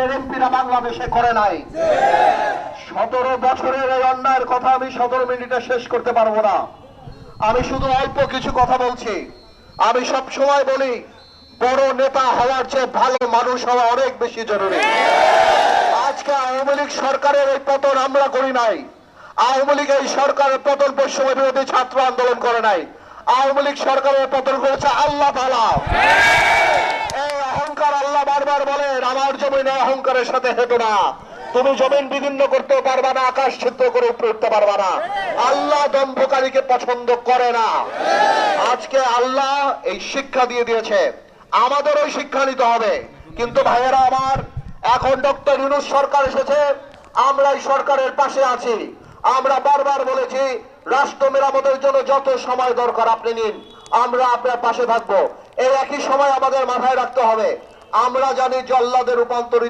সরকারের এমপিরা বাংলাদেশে করে নাই। 17 বছরের এই অন্যায়ের কথা আমি 17 মিনিটে শেষ করতে পারবো না। আমি শুধু অল্প কিছু কথা বলছি। আমি সব সময় বলি, বড় নেতা হওয়ার চেয়ে ভালো মানুষ হওয়া অনেক বেশি জরুরি। আজকে আওয়ামী লীগ সরকারের এই পতন আমরা করি নাই। আওয়ামী লীগ এই সরকারের পতন বৈষম্য বিরোধী ছাত্র আন্দোলন করে নাই। আওয়ামী লীগ সরকারের পতন করেছে আল্লাহ তাআলা। এই অহংকার, আল্লাহ বারবার বলেন, আমার জমিনে অহংকারের সাথে হেঁটো না। তুমি জমিন বিদীর্ণ করতে পারবা না, আকাশ ছিদ্র করে উপরে উঠতে পারবা না। আল্লাহ দম্ভকারীকে পছন্দ করে না। আজকে আল্লাহ এই শিক্ষা দিয়ে দিয়েছে, আমাদেরও শিক্ষা নিতে হবে। কিন্তু ভাইয়েরা আমার, এখন ডক্টর ইউনূস সরকার এসেছে, আমরা এই সরকারের পাশে আছি। আমরা বারবার বলেছি, রাষ্ট্র মেরামতের জন্য যত সময় দরকার আপনি নিন, আমরা আপনার পাশে থাকবো। এই একই সময় আমাদের মাথায় রাখতে হবে, আমরা জানি জল্লাদে রূপান্তরিত